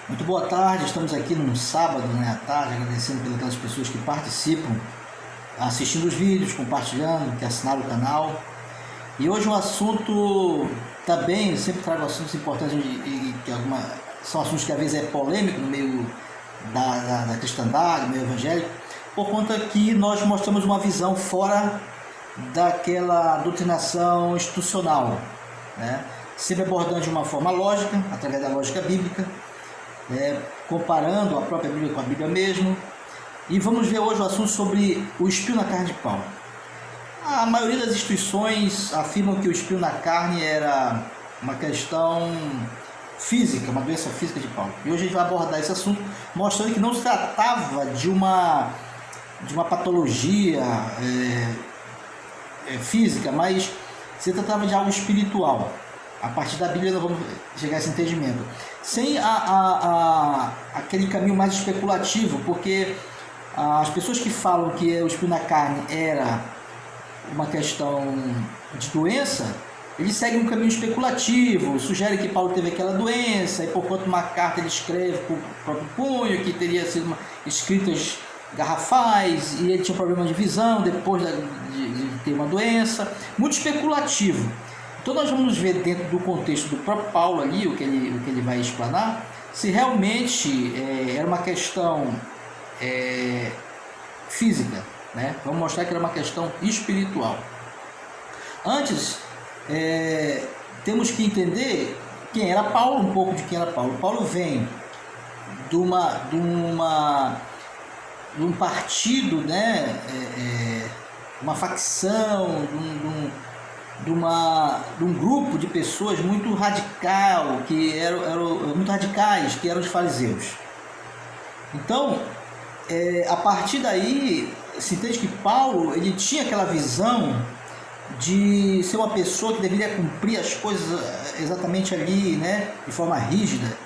Muito boa tarde, estamos aqui num sábado, à tarde, agradecendo pelas pessoas que participam, assistindo os vídeos, compartilhando, que assinaram o canal. E hoje um assunto também, eu sempre trago assuntos importantes e que são assuntos que às vezes é polêmico no meio da cristandade, no meio evangélico, por conta que nós mostramos uma visão fora daquela doutrinação institucional, sempre abordando de uma forma lógica, através da lógica bíblica, comparando a própria Bíblia com a Bíblia mesmo. E vamos ver hoje o assunto sobre o espinho na carne de Paulo. A maioria das instituições afirmam que o espinho na carne era uma questão física, uma doença física de Paulo. E hoje a gente vai abordar esse assunto, mostrando que não se tratava de uma patologia física, mas se tratava de algo espiritual. A partir da Bíblia nós vamos chegar a esse entendimento. Sem aquele caminho mais especulativo, porque as pessoas que falam que o espinho na carne era uma questão de doença, eles seguem um caminho especulativo, sugerem que Paulo teve aquela doença, e por conta de uma carta ele escreve com o próprio punho, que teria sido escritas garrafais, e ele tinha um problema de visão depois de ter uma doença. Muito especulativo. Então nós vamos ver dentro do contexto do próprio Paulo ali, o que ele vai explanar, se realmente era uma questão física, Vamos mostrar que era uma questão espiritual. Antes, temos que entender quem era Paulo, um pouco de quem era Paulo. Paulo vem de um partido, uma facção, de um grupo de pessoas muito radical, que eram muito radicais, que eram os fariseus. Então, a partir daí, se entende que Paulo ele tinha aquela visão de ser uma pessoa que deveria cumprir as coisas exatamente ali, de forma rígida.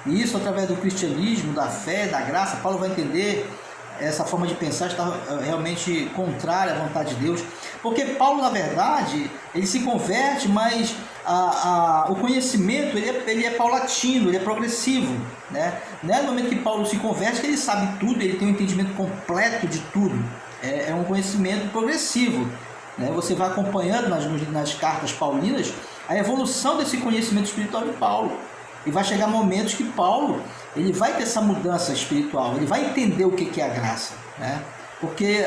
E isso através do cristianismo, da fé, da graça. Paulo vai entender essa forma de pensar está realmente contrária à vontade de Deus, porque Paulo, na verdade, ele se converte, mas o conhecimento ele é paulatino, ele é progressivo, Não é no momento que Paulo se converte que ele sabe tudo, ele tem um entendimento completo de tudo, é um conhecimento progressivo, Você vai acompanhando nas cartas paulinas a evolução desse conhecimento espiritual de Paulo. E vai chegar momentos que Paulo ele vai ter essa mudança espiritual, ele vai entender o que é a graça, porque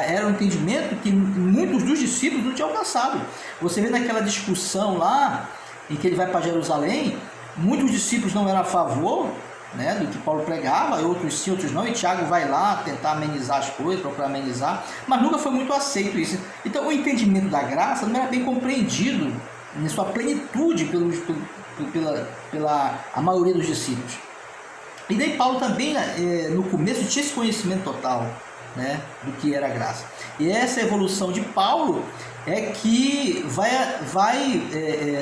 era um entendimento que muitos dos discípulos não tinham alcançado. Você vê naquela discussão lá, em que ele vai para Jerusalém, muitos discípulos não eram a favor do que Paulo pregava, outros sim, outros não, e Tiago vai lá tentar amenizar as coisas, procurar amenizar, mas nunca foi muito aceito isso. Então o entendimento da graça não era bem compreendido em sua plenitude pela maioria dos discípulos. E daí Paulo também, no começo, tinha esse conhecimento total, do que era a graça. E essa evolução de Paulo é que vai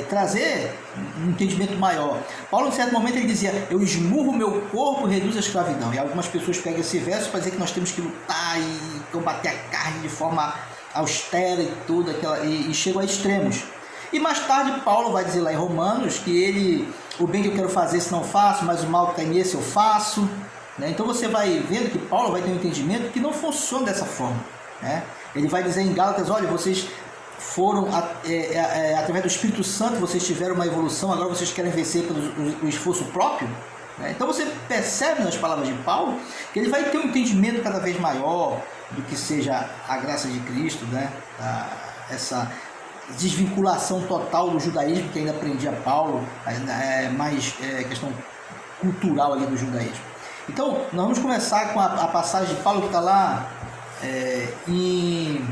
trazer um entendimento maior. Paulo, em certo momento, ele dizia: eu esmurro meu corpo e reduzo a escravidão. E algumas pessoas pegam esse verso para dizer que nós temos que lutar e combater a carne de forma austera e tudo, e chegam a extremos. E mais tarde Paulo vai dizer lá em Romanos que o bem que eu quero fazer se não faço, mas o mal que está em mim esse eu faço. Então você vai vendo que Paulo vai ter um entendimento que não funciona dessa forma. Ele vai dizer em Gálatas: olha, vocês foram, através do Espírito Santo, vocês tiveram uma evolução, agora vocês querem vencer pelo esforço próprio. Então você percebe nas palavras de Paulo que ele vai ter um entendimento cada vez maior do que seja a graça de Cristo, essa desvinculação total do judaísmo que ainda prendia Paulo, mais questão cultural ali do judaísmo. Então, nós vamos começar com a passagem de Paulo que está lá em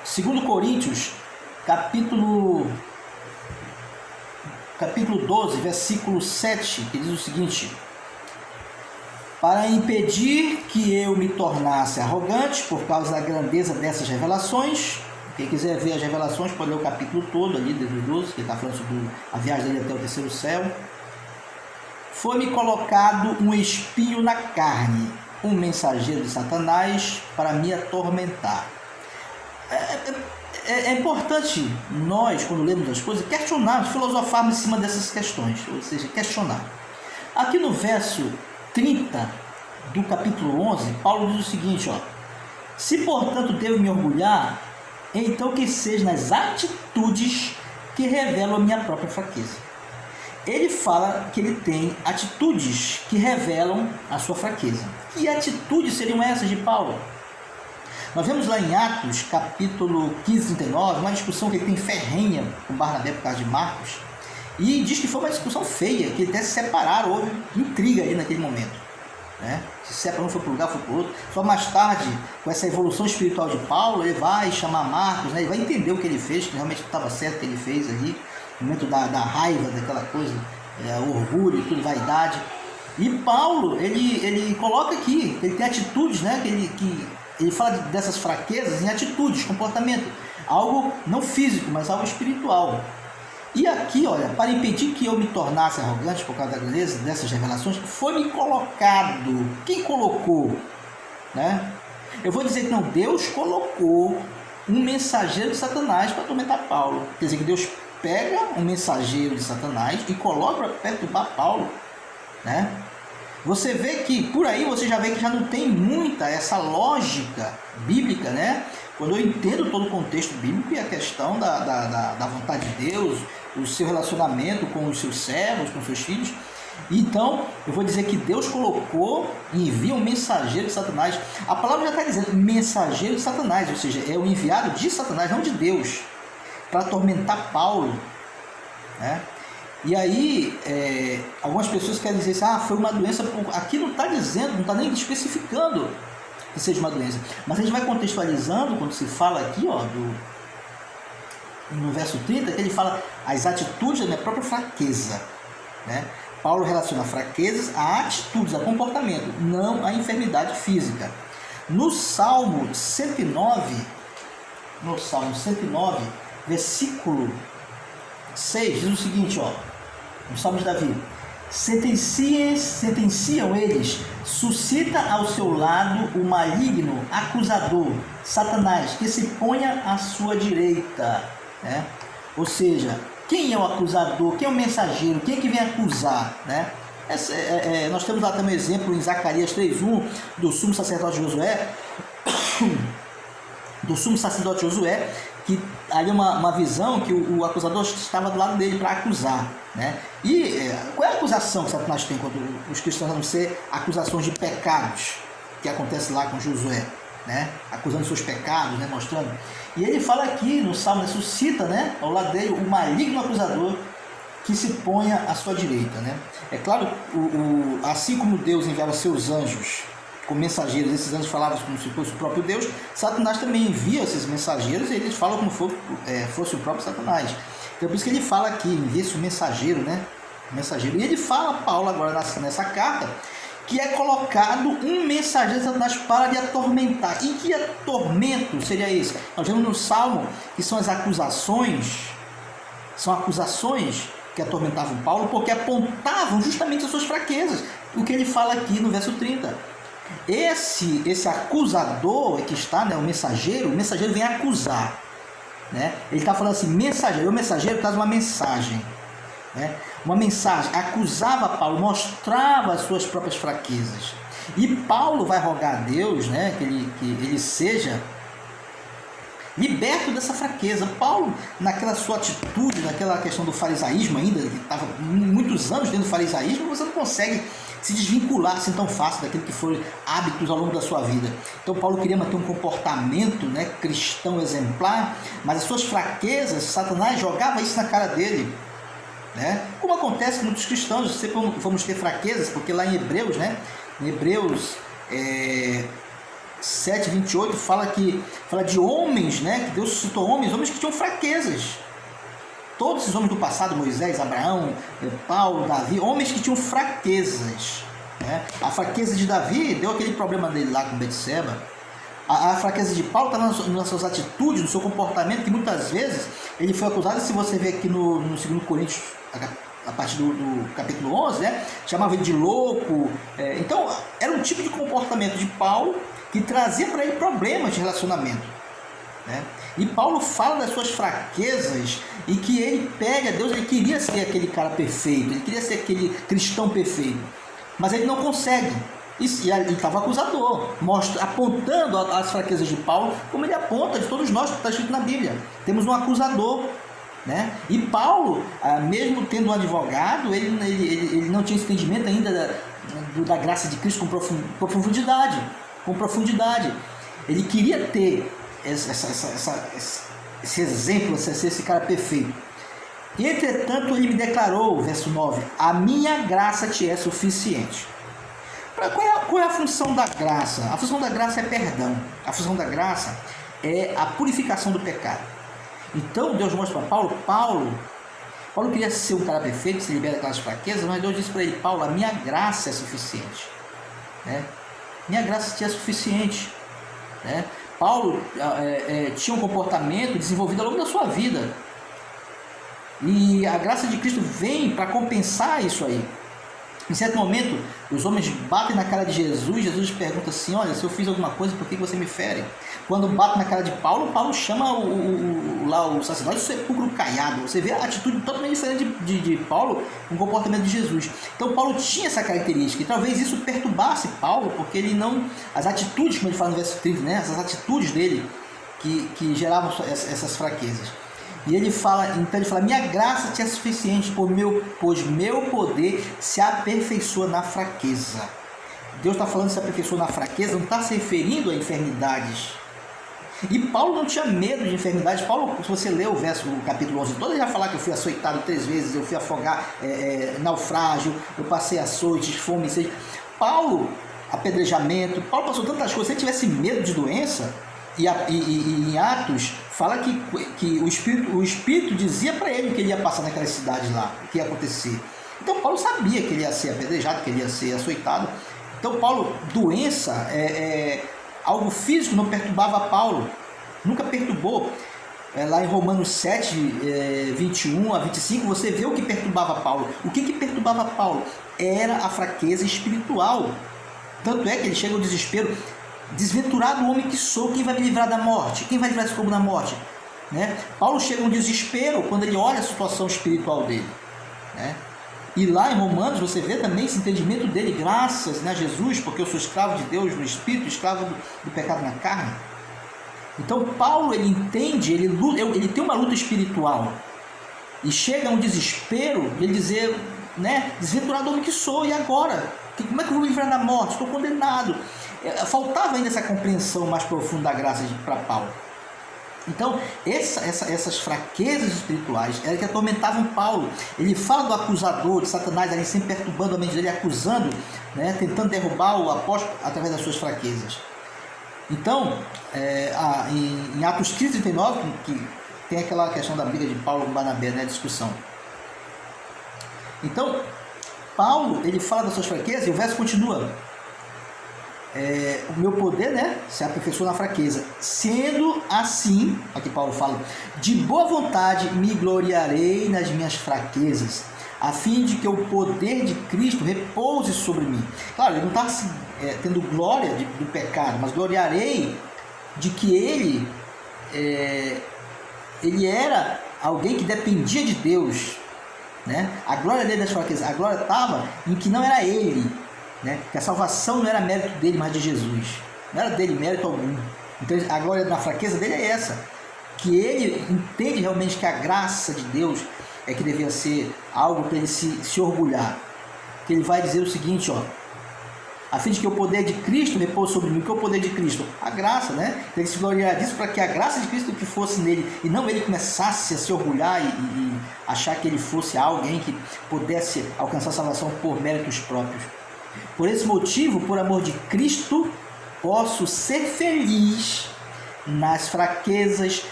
2 Coríntios, capítulo 12, versículo 7, que diz o seguinte: para impedir que eu me tornasse arrogante por causa da grandeza dessas revelações. Quem quiser ver as revelações pode ler o capítulo todo ali, desde o 12, que está falando sobre a viagem dele até o terceiro céu. Foi-me colocado um espinho na carne, um mensageiro de Satanás para me atormentar. É importante nós, quando lemos as coisas, questionarmos, filosofarmos em cima dessas questões, ou seja, questionar. Aqui no verso 30 do capítulo 11, Paulo diz o seguinte, ó: se portanto devo me orgulhar, então que seja nas atitudes que revelam a minha própria fraqueza. Ele fala que ele tem atitudes que revelam a sua fraqueza. Que atitudes seriam essas de Paulo? Nós vemos lá em Atos, capítulo 15, 39, uma discussão que ele tem ferrenha com Barnabé por causa de Marcos, e diz que foi uma discussão feia, que até se separaram, houve intriga ali naquele momento, né? Se separou, foi para um lugar, foi para o outro. Só mais tarde, com essa evolução espiritual de Paulo, ele vai chamar Marcos, né? Ele vai entender o que ele fez, que realmente estava certo o que ele fez ali, no momento da raiva, daquela coisa, orgulho, tudo, vaidade. E Paulo, ele coloca aqui, ele tem atitudes, né? Ele fala dessas fraquezas em atitudes, comportamento, algo não físico, mas algo espiritual. E aqui, olha, para impedir que eu me tornasse arrogante por causa da grandeza dessas revelações, foi-me colocado. Quem colocou? Né? Eu vou dizer que não, Deus colocou um mensageiro de Satanás para atormentar Paulo. Quer dizer que Deus pega um mensageiro de Satanás e coloca para perturbar Paulo, né? Você vê que por aí você já vê que já não tem muita essa lógica bíblica, né? Quando eu entendo todo o contexto bíblico e a questão da vontade de Deus, o seu relacionamento com os seus servos, com os seus filhos, então eu vou dizer que Deus colocou e envia um mensageiro de Satanás. A palavra já está dizendo mensageiro de Satanás, ou seja, é o enviado de Satanás, não de Deus, para atormentar Paulo, né? E aí, algumas pessoas querem dizer assim, foi uma doença. Aqui não está dizendo, não está nem especificando que seja uma doença. Mas a gente vai contextualizando, quando se fala aqui, ó, no verso 30, que ele fala as atitudes da minha própria fraqueza, né? Paulo relaciona fraquezas a atitudes, a comportamento, não a enfermidade física. No Salmo 109, versículo 6, diz o seguinte, ó, no Salmo de Davi: sentenciam eles, suscita ao seu lado o maligno acusador, Satanás, que se ponha à sua direita, né? Ou seja, quem é o acusador, quem é o mensageiro, quem é que vem acusar, né? Nós temos lá também um exemplo em Zacarias 3:1 do sumo sacerdote Josué, que ali uma visão que o acusador estava do lado dele para acusar, né? E qual é a acusação que Satanás tem contra os cristãos, a não ser acusações de pecados, que acontece lá com Josué, né? Acusando seus pecados, né? Mostrando. E ele fala aqui no Salmo, ressuscita, né? Ao lado dele, o maligno acusador que se ponha à sua direita, né? É claro, assim como Deus enviava seus anjos como mensageiros, esses anjos falavam como se fosse o próprio Deus, Satanás também envia esses mensageiros e eles falam como fosse o próprio Satanás. Então por isso que ele fala aqui, envia-se o mensageiro, né? Mensageiro. E ele fala, Paulo, agora nessa carta, que é colocado um mensageiro de Satanás para lhe atormentar. E que tormento seria esse? Nós vemos no Salmo que são as acusações, que atormentavam Paulo, porque apontavam justamente as suas fraquezas. O que ele fala aqui no verso 30. Esse acusador que está, né, o mensageiro vem acusar, né? Ele está falando assim, o mensageiro traz uma mensagem, né? Uma mensagem, acusava Paulo, mostrava as suas próprias fraquezas. E Paulo vai rogar a Deus, né, que ele seja liberto dessa fraqueza. Paulo, naquela sua atitude, naquela questão do farisaísmo ainda, ele estava muitos anos dentro do farisaísmo, você não consegue se desvincular assim tão fácil daquilo que foram hábitos ao longo da sua vida. Então Paulo queria manter um comportamento, né, cristão exemplar, mas as suas fraquezas, Satanás jogava isso na cara dele, né? Como acontece com muitos cristãos, sempre vamos ter fraquezas, porque lá em Hebreus, né, em Hebreus 7:28 fala de homens, né, que Deus suscitou homens que tinham fraquezas. Todos esses homens do passado, Moisés, Abraão, Paulo, Davi, homens que tinham fraquezas, né? A fraqueza de Davi deu aquele problema dele lá com Betseba. A fraqueza de Paulo está nas suas atitudes, no seu comportamento, que muitas vezes ele foi acusado. Se você ver aqui no 2 Coríntios, a partir do capítulo 11, né, chamava ele de louco. Então, era um tipo de comportamento de Paulo que trazia para ele problemas de relacionamento, né? E Paulo fala das suas fraquezas e que ele pede a Deus, ele queria ser aquele cara perfeito, ele queria ser aquele cristão perfeito, mas ele não consegue. E estava acusador, apontando as fraquezas de Paulo, como ele aponta de todos nós, que está escrito na Bíblia. Temos um acusador, né? E Paulo, mesmo tendo um advogado, ele não tinha esse entendimento ainda da graça de Cristo com profundidade. Ele queria ter esse exemplo, esse cara perfeito. Entretanto, ele me declarou, verso 9, a minha graça te é suficiente. Qual é a função da graça? A função da graça é perdão. A função da graça é a purificação do pecado. Então Deus mostra para Paulo queria ser um cara perfeito, se libera daquelas fraquezas, mas Deus disse para ele, Paulo, a minha graça é suficiente, né? Minha graça te é suficiente, né? Paulo tinha um comportamento desenvolvido ao longo da sua vida, e a graça de Cristo vem para compensar isso aí. Em certo momento, os homens batem na cara de Jesus, Jesus pergunta assim, olha, se eu fiz alguma coisa, por que você me fere? Quando bate na cara de Paulo, Paulo chama o sacerdote de sepulcro caiado. Você vê a atitude totalmente diferente de Paulo no comportamento de Jesus. Então Paulo tinha essa característica, e talvez isso perturbasse Paulo, porque ele não... As atitudes, como ele fala no verso 30, né? Essas atitudes dele que geravam essas fraquezas. E ele fala, minha graça te é suficiente, pois meu poder se aperfeiçoa na fraqueza. Deus está falando se aperfeiçoa na fraqueza, não está se referindo a enfermidades. E Paulo não tinha medo de enfermidades. Paulo, se você ler o capítulo 11 todo, ele vai falar que eu fui açoitado 3 vezes, eu fui afogar, naufrágio, eu passei açoites, fome, sede. Paulo, apedrejamento, Paulo passou tantas coisas. Se ele tivesse medo de doença, e em Atos fala que o Espírito dizia para ele que ele ia passar naquelas cidades lá, o que ia acontecer. Então Paulo sabia que ele ia ser apedrejado, que ele ia ser açoitado. Então Paulo, doença, algo físico não perturbava Paulo, nunca perturbou. Lá em Romanos 7, 21 a 25, você vê o que perturbava Paulo. O que perturbava Paulo? Era a fraqueza espiritual. Tanto é que ele chega ao desespero. Desventurado o homem que sou, quem vai me livrar da morte? Quem vai livrar esse corpo da morte? Né? Paulo chega a um desespero quando ele olha a situação espiritual dele, né? E lá em Romanos você vê também esse entendimento dele, graças a Jesus, porque eu sou escravo de Deus no espírito, escravo do pecado na carne. Então Paulo, ele entende, ele tem uma luta espiritual, e chega a um desespero de ele dizer, né, desventurado homem que sou, e agora? Como é que eu vou me livrar da morte? Estou condenado. Faltava ainda essa compreensão mais profunda da graça para Paulo. Então, essas fraquezas espirituais eram que atormentavam Paulo. Ele fala do acusador, de Satanás, ali sempre perturbando a mente dele, acusando, né, tentando derrubar o apóstolo através das suas fraquezas. Então, em Atos 15, 39, que tem aquela questão da briga de Paulo com Barnabé, né, a discussão. Então, Paulo, ele fala das suas fraquezas e o verso continua. O meu poder, né, se aperfeiçoa na fraqueza. Sendo assim, aqui Paulo fala, de boa vontade me gloriarei nas minhas fraquezas, a fim de que o poder de Cristo repouse sobre mim. Claro, ele não está tendo glória do pecado, mas gloriarei de que ele era alguém que dependia de Deus, né? A glória dele das fraquezas, a glória estava em que não era ele, né? Que a salvação não era mérito dele, mas de Jesus. Não era dele mérito algum. Então a glória na fraqueza dele é essa, que ele entende realmente que a graça de Deus é que devia ser algo para ele se orgulhar. Que ele vai dizer o seguinte, ó, a fim de que o poder de Cristo repouse sobre mim. O que é o poder de Cristo? A graça, né? Tem que se gloriar disso para que a graça de Cristo que fosse nele, e não ele começasse a se orgulhar e achar que ele fosse alguém que pudesse alcançar a salvação por méritos próprios. Por esse motivo, por amor de Cristo, posso ser feliz nas fraquezas,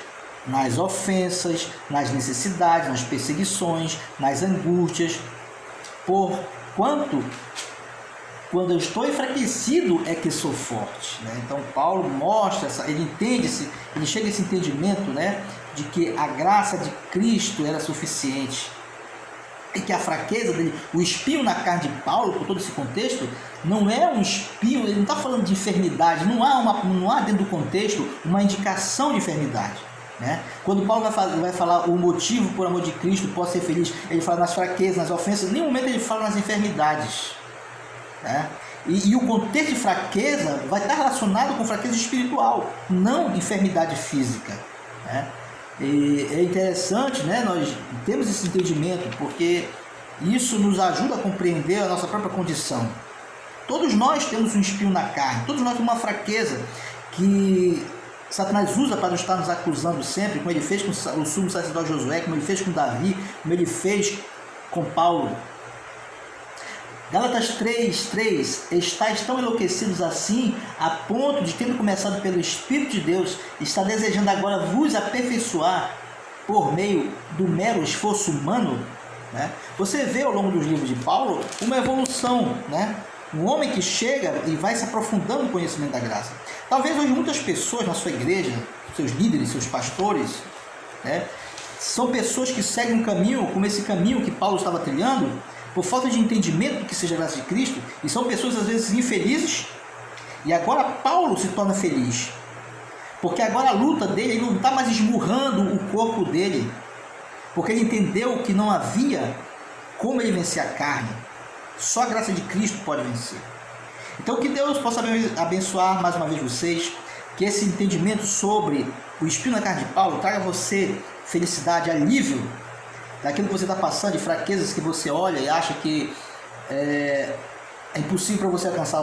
nas ofensas, nas necessidades, nas perseguições, nas angústias, porquanto quando eu estou enfraquecido é que sou forte, né? Então Paulo mostra, ele entende, ele chega a esse entendimento, né, de que a graça de Cristo era suficiente, e que a fraqueza dele, o espinho na carne de Paulo, por todo esse contexto, não é um espinho, ele não está falando de enfermidade, não há dentro do contexto uma indicação de enfermidade. né? Quando Paulo vai falar o motivo por amor de Cristo posso ser feliz, ele fala nas fraquezas, nas ofensas, em nenhum momento ele fala nas enfermidades, né? E o contexto de fraqueza vai estar relacionado com fraqueza espiritual, não enfermidade física, né? E é interessante, né, nós temos esse entendimento, porque isso nos ajuda a compreender a nossa própria condição. Todos nós temos um espinho na carne, todos nós temos uma fraqueza que Satanás usa para estar nos acusando sempre, como ele fez com o sumo sacerdote Josué, como ele fez com Davi, como ele fez com Paulo. Gálatas 3:3, estáis tão enlouquecidos assim, a ponto de, tendo começado pelo Espírito de Deus, está desejando agora vos aperfeiçoar por meio do mero esforço humano, né? Você vê ao longo dos livros de Paulo uma evolução, né? Um homem que chega e vai se aprofundando no conhecimento da graça. Talvez hoje muitas pessoas na sua igreja, seus líderes, seus pastores, né, são pessoas que seguem um caminho como esse caminho que Paulo estava trilhando, por falta de entendimento do que seja a graça de Cristo, e são pessoas às vezes infelizes, e agora Paulo se torna feliz, porque agora a luta dele, ele não está mais esmurrando o corpo dele, porque ele entendeu que não havia como ele vencer a carne, só a graça de Cristo pode vencer. Então que Deus possa abençoar mais uma vez vocês, que esse entendimento sobre o espinho na carne de Paulo traga a você felicidade, alívio daquilo que você está passando, de fraquezas que você olha e acha que é impossível para você alcançar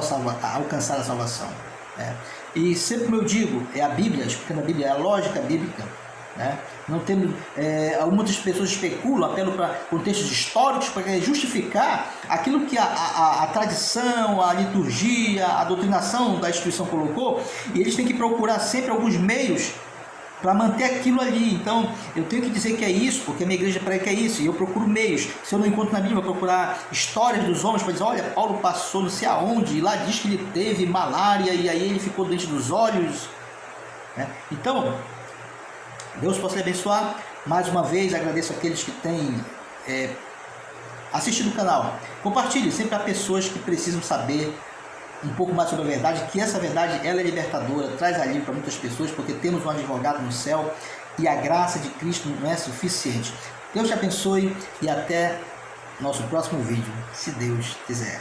a salvação, né? E sempre como eu digo, é a Bíblia, explicando a Bíblia, é a lógica bíblica, né? Não temos, muitas pessoas especulam, apelam para contextos históricos para justificar aquilo que a tradição, a liturgia, a doutrinação da instituição colocou, e eles têm que procurar sempre alguns meios para manter aquilo ali. Então eu tenho que dizer que é isso, porque a minha igreja prega que é isso, e eu procuro meios. Se eu não encontro na Bíblia, eu vou procurar histórias dos homens para dizer, olha, Paulo passou não sei aonde, e lá diz que ele teve malária e aí ele ficou doente dos olhos, né? Então Deus possa lhe abençoar. Mais uma vez agradeço aqueles que têm assistido o canal. Compartilhe sempre a pessoas que precisam saber um pouco mais sobre a verdade, que essa verdade ela é libertadora, traz alívio para muitas pessoas, porque temos um advogado no céu e a graça de Cristo não é suficiente. Deus te abençoe e até nosso próximo vídeo, se Deus quiser.